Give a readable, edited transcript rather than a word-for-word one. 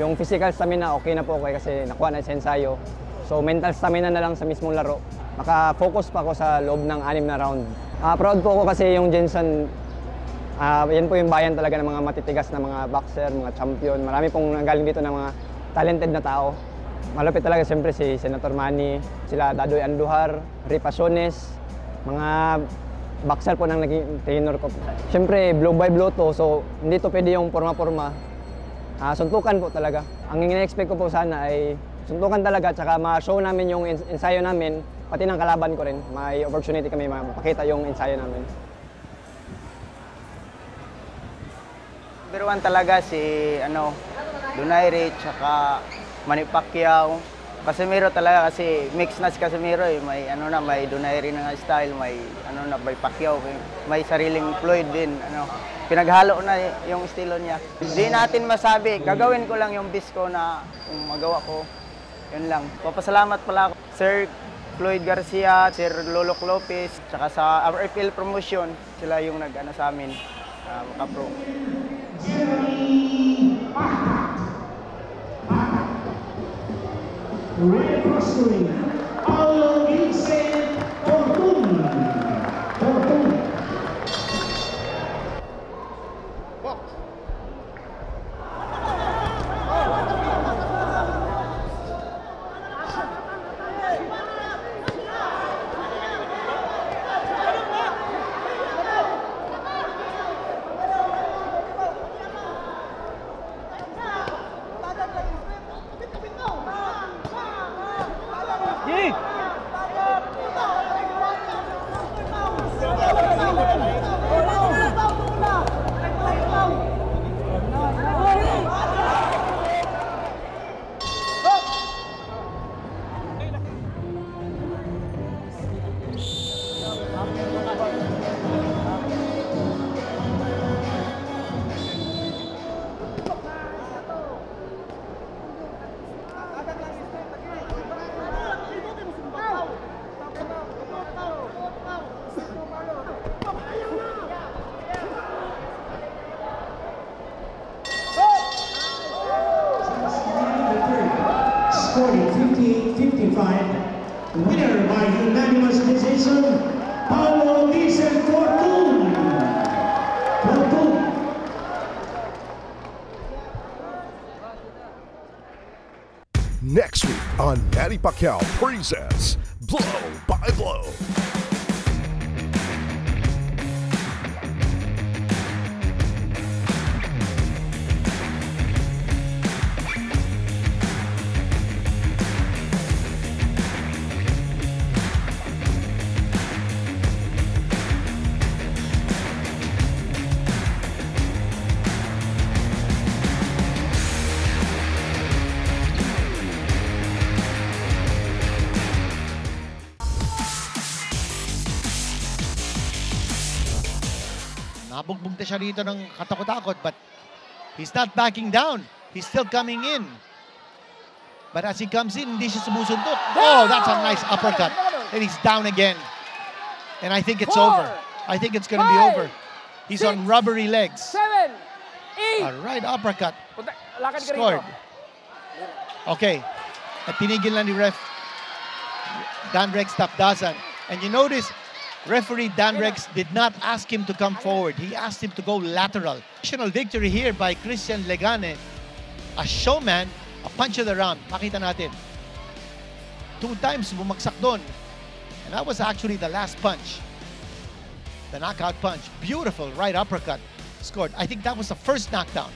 Yung physical stamina, okay na po ako kasi nakuha na sa ensayo. So mental stamina na lang sa mismong laro. Naka-focus pa ako sa loob ng 6 na round. Proud po ako kasi yung Jensen, yan po yung bayan talaga ng mga matitigas na mga boxer, mga champion. Marami pong nanggaling dito ng mga talented na tao. Malapit talaga siyempre si Senator Manny, sila Dadoy Andujar, Ripasones, mga boxer po nang naging trainer ko. Siyempre blow by blow to, so hindi to pwede yung forma-forma. Suntukan po talaga. Ang ina-expect ko po sana ay suntukan talaga, tsaka ma-show namin yung ensayo namin, pati ng kalaban ko rin. May opportunity kami mapakita yung ensayo namin. Number 1 talaga si Donaire, tsaka Manny Pacquiao. Casimiro talaga kasi mix na si Casimiro eh. May may Donaire na style, may may Pacquiao, may sariling Floyd din, Pinaghalo na yung estilo niya. Hindi natin masabi, gagawin ko lang yung best ko na magawa ko. Yun lang. Papasalamat pala ako Sir Floyd Garcia, Sir Lolok Lopez, tsaka sa RFL Promotion, sila yung sa amin, maka-pro. Reinforcing Paulo Vincent Fortun. Scoring 58-55. Winner by unanimous decision, Paulo Vincent Fortun. Next week on Manny Pacquiao presents Blow by Blow. Nabugbog na siya rito ng katakot-takot, but he's not backing down. He's still coming in. But as he comes in, hindi siya sumusuntok. Oh, that's a nice uppercut. And he's down again. And I think it's over. I think it's going to be over. He's on rubbery legs. 7, 8. A right uppercut. Scored. Okay. At tinigil na ni ref Dan Rex Tapdasan. And you notice, referee Dan Rex did not ask him to come forward. He asked him to go lateral. National victory here by Christian Legane. A showman, a punch of the round. Makita natin. 2 times bumagsak doon. And that was actually the last punch. The knockout punch. Beautiful right uppercut. Scored. I think that was the first knockdown.